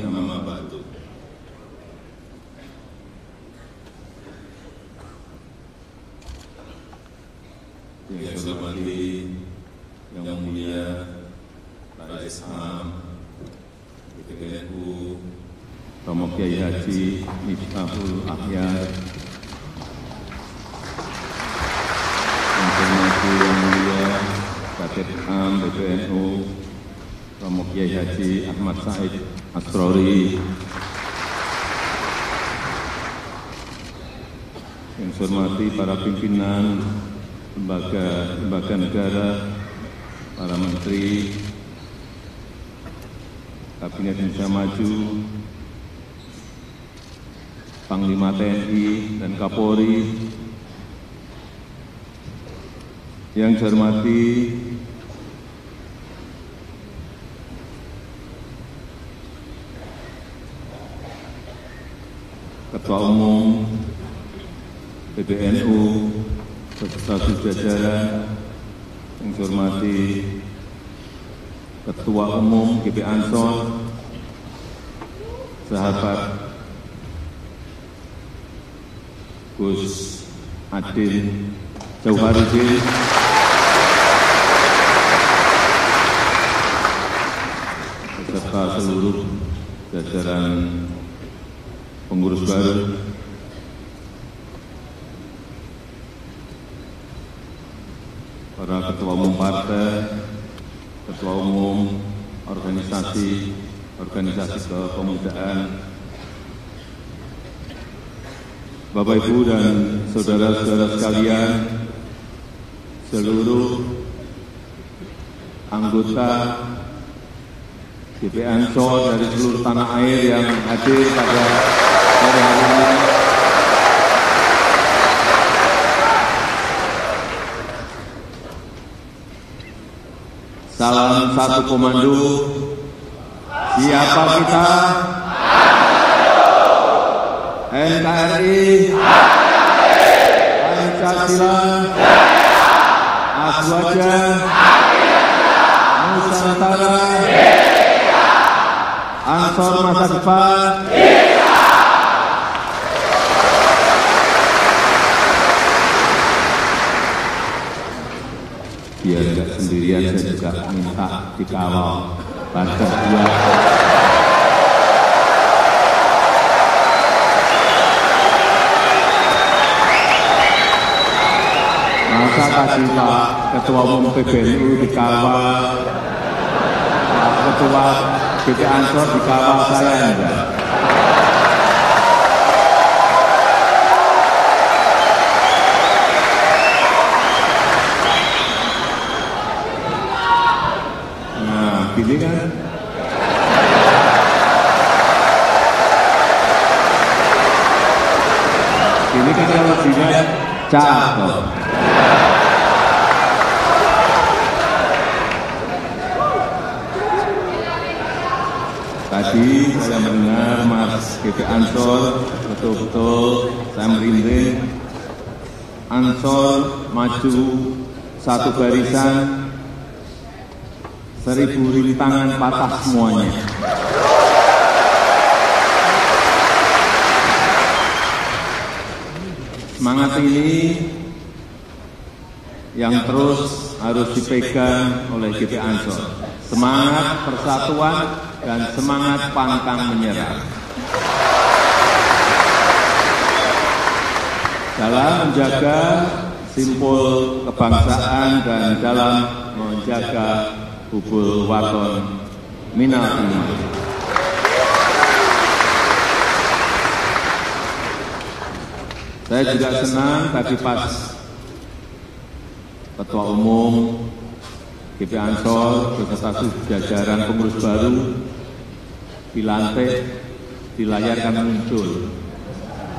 Amin. Amma ba'du. Yang saya hormati yang mulia Pak Isham, PPNU, Romo Kiai Haji Miftahul Ahyar, yang saya hormati yang mulia Khatib Am PPNU, Romo Kiai Haji Ahmad Said Asrori, yang saya hormati para pimpinan lembaga negara, para menteri, Kabinet Indonesia Maju, Panglima TNI dan Kapolri, yang saya hormati Ketua Umum PBNU beserta jajaran, yang saya hormati Ketua Umum GP Ansor, sahabat Gus Adil Jauharudin, beserta seluruh jajaran pengurus baru, para ketua umum partai, ketua umum organisasi kepemudaan, Bapak Ibu dan saudara-saudara sekalian, seluruh anggota GP Ansor dari seluruh tanah air yang hadir pada sore hari ini. Salam satu komando. Siapa kita? NKRI, Pancasila, Aswaja, Nusantara, Ansor masa depan. Biar tidak sendirian, saya juga minta dikawal Banten 2. Masa tadi Pak Ketua Umum PBNU dikawal, Pak Ketua GP Ansor dikawal, saya enggak. Gini kan, ini kan kalau dilihat cakep. Tadi saya mendengar Mas GP Ansor, betul-betul saya merinding. Ansor maju satu barisan, 1000 rintangan patah semuanya. Semangat ini yang terus harus dipegang oleh GP Ansor. Semangat persatuan dan semangat pantang menyerah. Dalam menjaga simbol kebangsaan dan dalam menjaga hubul waton minal iman. Saya juga senang tadi pas Ketua Umum GP Ansor beserta jajaran pengurus baru dilantik, dilayarkan muncul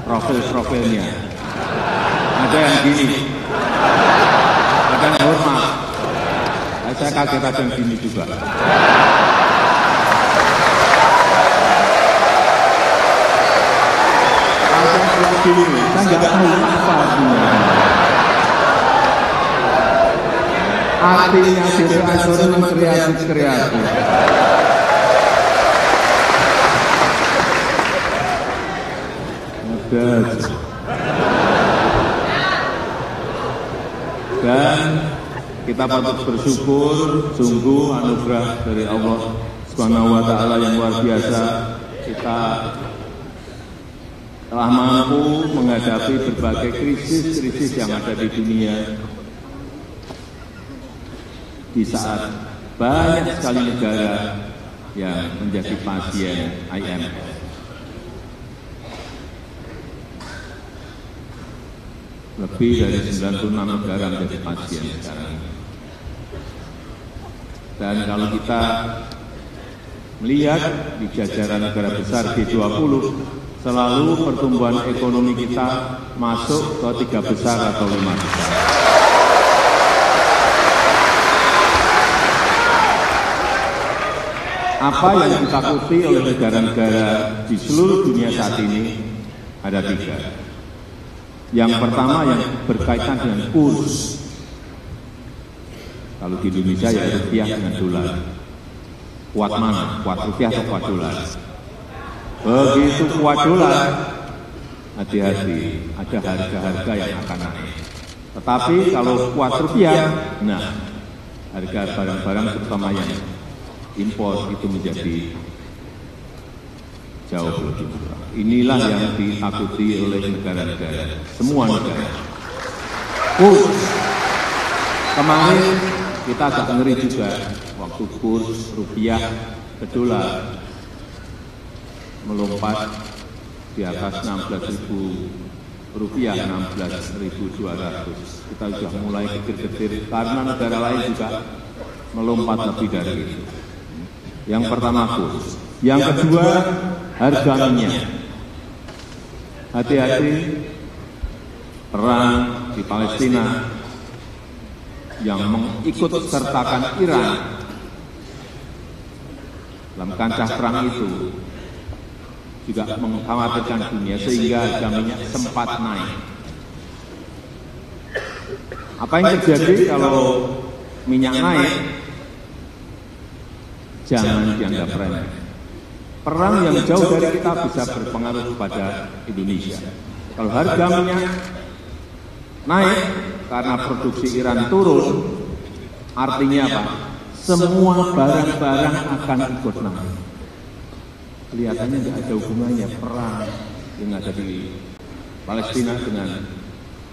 profil-profilnya. Ada yang gini, ada yang hormat. Saya kaget ada yang gini juga. Ada yang gini, saya nggak tahu apa artinya. Artinya GP Ansor memang kreatif. ada aja. Dan kita patut bersyukur, sungguh anugerah dari Allah Subhanahu wa Ta'ala yang luar biasa. Kita telah mampu menghadapi berbagai krisis-krisis yang ada di dunia di saat banyak sekali negara yang menjadi pasien IMF. Lebih dari 96 negara menjadi pasien sekarang ini. Dan kalau kita melihat di jajaran negara besar G20, selalu pertumbuhan ekonomi kita masuk ke 3 besar atau 5 besar. Apa yang ditakuti oleh negara-negara di seluruh dunia saat ini ada 3. Yang pertama yang berkaitan dengan kurs. Kalau di Indonesia ya rupiah dengan dolar. Kuat mana? Kuat rupiah atau kuat dolar? Begitu kuat dolar, hati-hati, ada harga-harga yang akan naik. Tetapi kalau kuat rupiah, nah harga barang-barang terutama yang impor itu menjadi jauh lebih murah. Inilah yang ditakuti oleh negara-negara, semua negara. Kurs, kemarin kita agak ngeri juga waktu kurs rupiah ke dolar melompat di atas 16.000 rupiah, 16.200. Kita sudah mulai getir-getir karena negara lain juga melompat lebih dari itu. Yang pertama kurs. Yang kedua harga minyak. Hati-hati, perang di Palestina yang mengikut sertakan Iran dalam kancah perang itu juga mengkhawatirkan dunia sehingga harga minyak sempat naik. Apa yang terjadi kalau minyak naik? Jangan dianggap remeh. Perang yang jauh dari kita bisa berpengaruh kepada Indonesia. Kalau harga minyak naik karena produksi Iran turun, artinya apa? Semua barang-barang akan ikut naik. Kelihatannya tidak ada hubungannya perang yang ada di Palestina dengan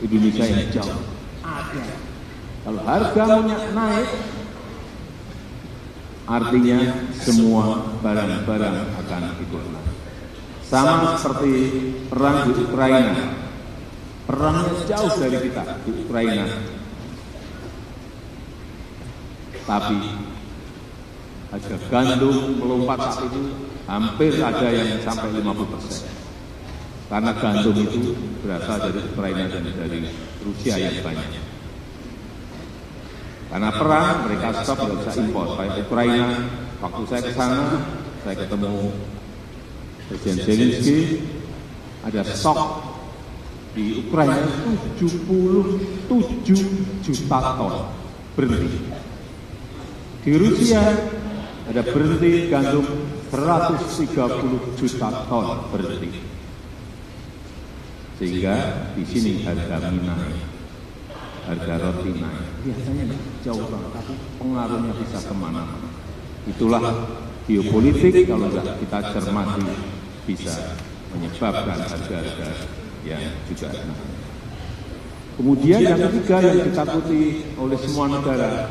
Indonesia yang jauh. Ada. Kalau harga minyak naik, artinya semua barang-barang akan ikut naik. Sama seperti perang di Ukraina. Perangnya jauh dari kita di Ukraina. Tapi harga gandum melompat saat itu hampir ada yang sampai 50%. Karena gandum itu berasal dari Ukraina dan dari Rusia yang banyak. Karena perang, mereka stop, tidak bisa impor. Kayak Ukraina, waktu saya ke sana, saya ketemu Presiden Zelensky, ada stok di Ukraina 77 juta ton berhenti. Di Rusia ada berhenti gandum 130 juta ton berhenti. Sehingga di sini harga minyak naik, harga roti naik. Biasanya jauh banget, tapi pengaruhnya bisa kemana-mana. Itulah geopolitik kalau kita cermati bisa menyebabkan harga-harga yang juga naik. Kemudian yang ketiga yang ditakuti oleh semua negara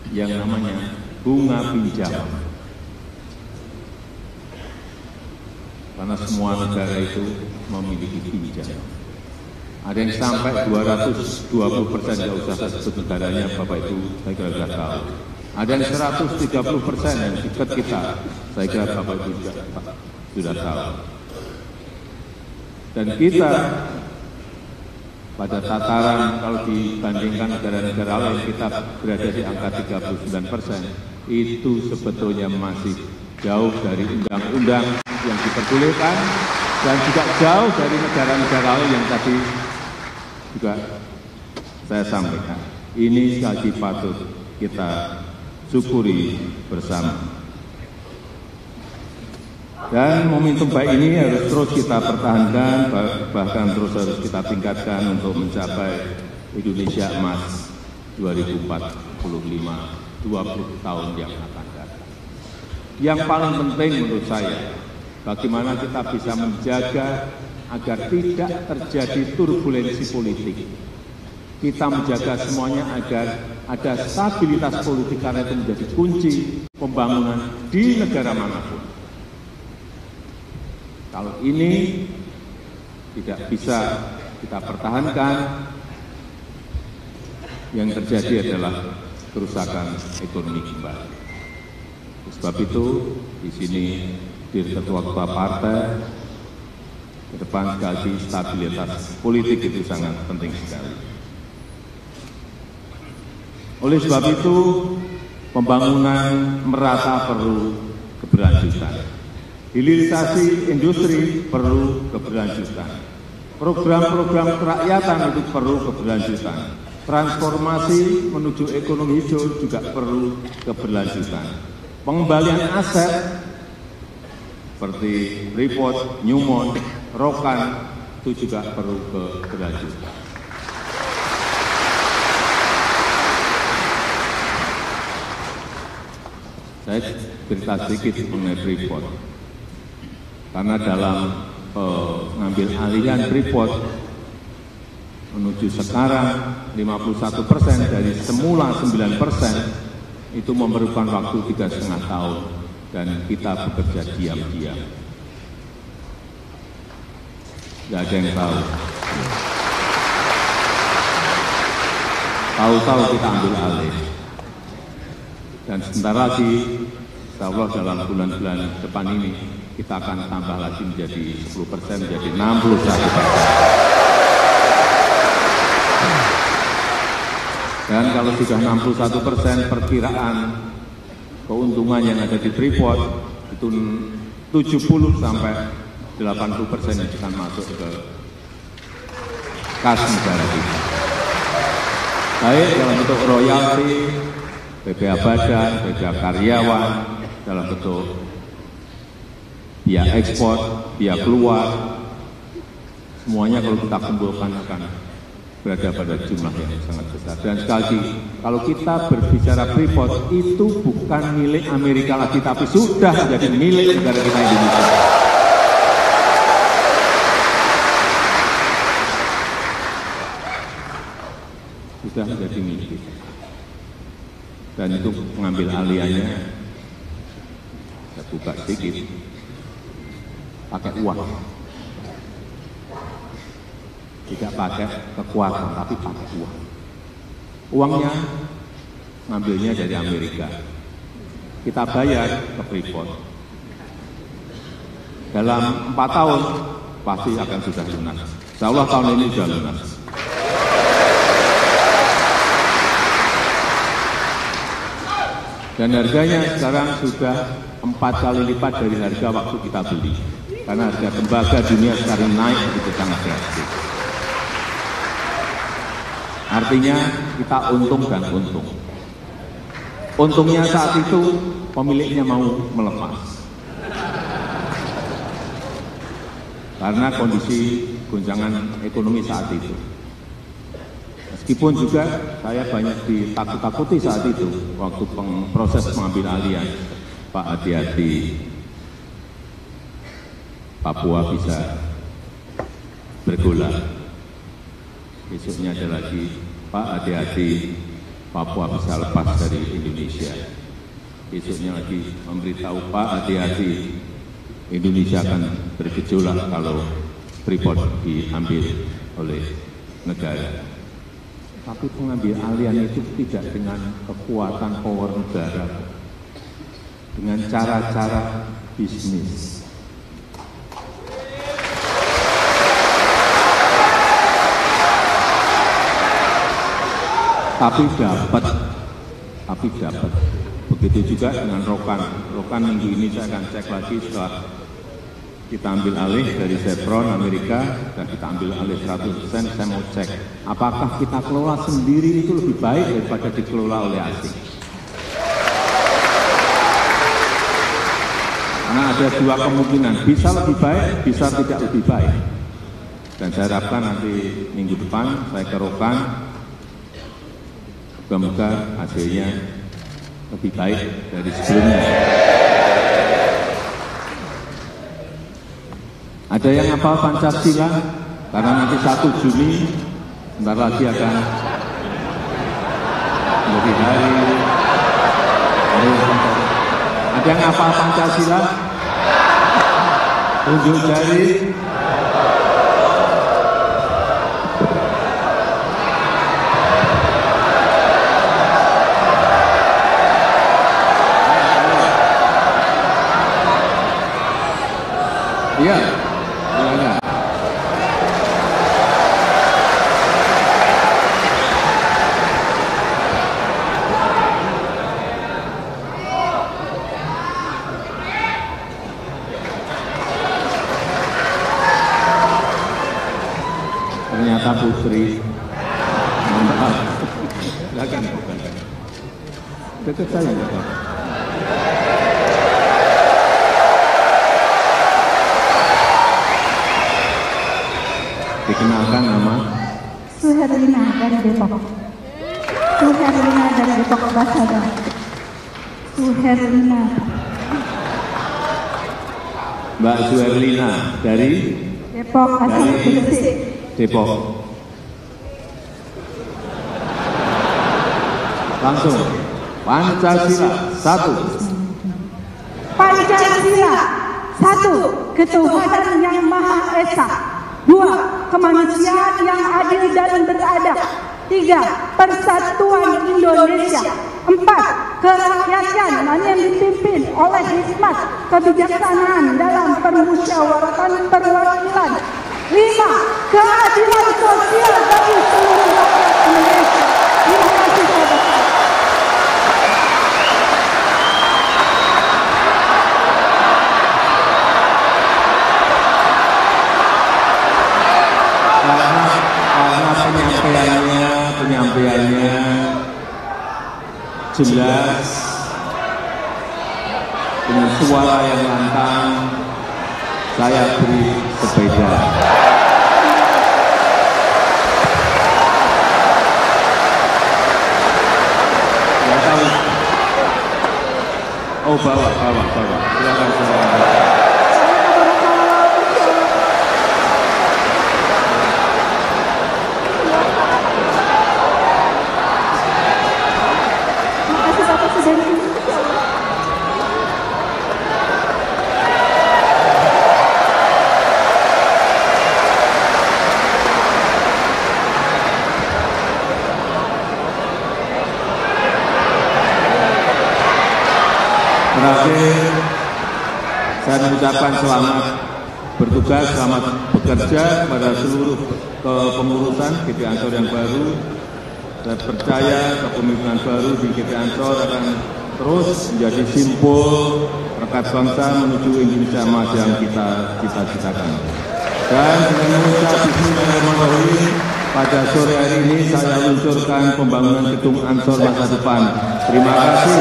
yang namanya bunga pinjaman. Karena semua negara itu memiliki pinjaman. Ada yang sampai 220%, tidak usah saya sebut negaranya, Bapak Ibu, saya kira sudah tahu. Ada yang 130% yang dekat kita, saya kira Bapak Ibu juga sudah tahu. Dan kita pada tataran kalau dibandingkan negara-negara lain kita berada di angka 39%, itu sebetulnya masih jauh dari undang-undang yang diperbolehkan dan juga jauh dari negara-negara lain yang tadi juga saya sampaikan. Ini sekali lagi patut kita syukuri bersama. Dan momentum baik ini harus terus kita pertahankan, bahkan terus harus kita tingkatkan untuk mencapai Indonesia Emas 2045, 20 tahun yang akan datang. Yang paling penting menurut saya, bagaimana kita bisa menjaga agar tidak terjadi turbulensi politik. Kita menjaga semuanya agar ada stabilitas politik, karena itu menjadi kunci pembangunan di negara manapun. Kalau ini tidak bisa kita pertahankan, yang terjadi adalah kerusakan ekonomi kembali. Sebab itu, di sini ketua-ketua partai, ke depan sekali lagi stabilitas politik itu sangat penting sekali. Oleh sebab itu, pembangunan merata perlu keberlanjutan. Hilirisasi industri perlu keberlanjutan. Program-program kerakyatan itu perlu keberlanjutan. Transformasi menuju ekonomi hijau juga perlu keberlanjutan. Pengembalian aset seperti Freeport, Newmont, Rokan itu juga perlu keberlanjutan. Saya cerita sedikit mengenai Freeport. Karena dalam mengambil alihan Freeport menuju sekarang 51% dari semula 9% itu memerlukan waktu 3,5 tahun dan kita bekerja diam-diam. Tidak ada yang tahu. Tahu-tahu kita ambil alih. Dan sebentar lagi, insya Allah dalam bulan-bulan depan ini, kita akan tambah lagi menjadi 10%, menjadi 61%. Dan kalau sudah 61%, perkiraan keuntungan yang ada di Freeport itu 70 sampai 80% yang akan masuk ke kas negara kita. Baik dalam bentuk royalti, BPA badan, BPA karyawan, dalam bentuk biaya ekspor, biaya keluar, semuanya kalau kita kumpulkan akan berada pada jumlah yang sangat besar. Dan sekali lagi, kalau kita berbicara Freeport, itu bukan milik Amerika lagi, tapi sudah menjadi milik negara kita Indonesia. Sudah menjadi milik kita. Dan itu mengambil alihannya, saya buka sedikit, pakai uang. Tidak pakai kekuatan, tapi pakai uang. Uangnya ngambilnya dari Amerika. Kita bayar ke Freeport. Dalam 4 tahun pasti akan sudah lunas. Insya Allah tahun ini sudah lunas. Dan harganya sekarang sudah 4 kali lipat dari harga waktu kita beli. Karena harga tembaga dunia sekarang naik begitu sangat drastis. Artinya kita untung dan untung. Untungnya saat itu pemiliknya mau melepas. Karena kondisi goncangan ekonomi saat itu. Meskipun juga saya banyak ditakut-takuti saat itu, waktu proses pengambil alihan, Pak hati-hati, Papua bisa bergolak. Besoknya ada lagi, Pak hati-hati, Papua bisa lepas dari Indonesia. Besoknya lagi memberitahu, Pak hati-hati, Indonesia akan bergejolak kalau Freeport diambil oleh negara. Tapi pengambil alihan itu tidak dengan kekuatan power negara, dengan cara-cara bisnis. Tapi dapat. Begitu juga dengan Rokan. Rokan minggu ini saya akan cek lagi setelah kita ambil alih dari Chevron Amerika dan kita ambil alih 100%, saya mau cek apakah kita kelola sendiri itu lebih baik daripada dikelola oleh asing. Karena ada dua kemungkinan, bisa lebih baik, bisa tidak lebih baik. Dan saya harapkan nanti minggu depan saya kerokan, semoga hasilnya lebih baik dari sebelumnya. Ada yang hafal Pancasila? Karena nanti 1 Juni sebentar lagi akan menjadi hari Ada yang hafal Pancasila? Tunjuk jari. Iya, silakan. Ternyata putri. Mantap. Silakan. Dekat saya, Bapak. Dikenalkan nama Suherlina dari Depok. Suherlina dari Depok Basada. Suherlina. Mbak Suherlina dari Depok asal Gresik. Depok. Langsung. Pancasila 1. Pancasila 1. Ketuhanan yang Maha Esa. 2. Kemanusiaan yang adil dan beradab. 3. Persatuan Indonesia. 4. Kerakyatan yang dipimpin oleh hikmat kebijaksanaan dalam permusyawaratan perwakilan. 5. Keadilan sosial bagi seluruh rakyat Indonesia. Terima kasih saudara. Karena penyampaiannya jelas, dengan suara yang lantang, saya beri sepeda. Ya tahu. Oh bawa. Silakan. Terakhir, saya mengucapkan selamat bertugas, selamat bekerja kepada seluruh kepengurusan GP Ansor yang baru. Saya percaya kepemimpinan baru di GP Ansor akan terus menjadi simbol rekat bangsa menuju Indonesia emas yang kita cita-citakan. Dan dengan mengucap bismillahirrahmanirrahim, pada sore hari ini saya luncurkan pembangunan gedung Ansor masa depan. Terima kasih.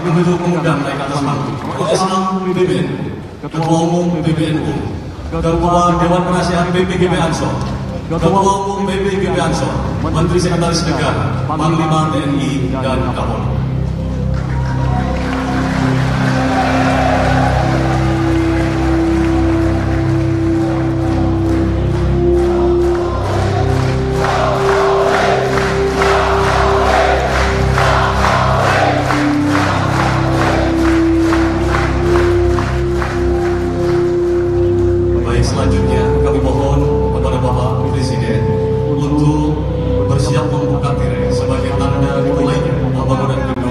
Kami mengundang naik atas panggung Ketua PBBN, Ketua Umum PBBNU, Ketua Dewan Penasihat PBGB Ansor, Ketua Umum PBGB Ansor, Menteri Sekretaris Negara, Panglima TNI dan Kapolri. Selanjutnya kami mohon kepada Bapak Presiden untuk bersiap membuka tirai sebagai tanda dimulainya pembangunan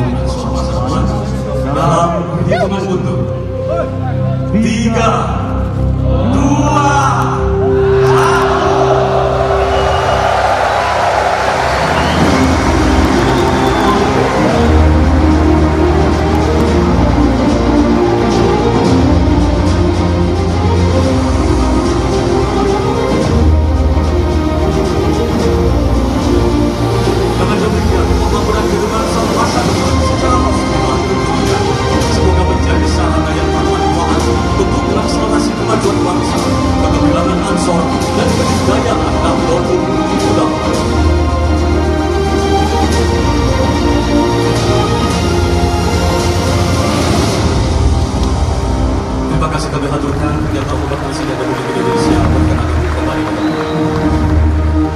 terima kasih kami haturkan yang telah Presiden Republik Indonesia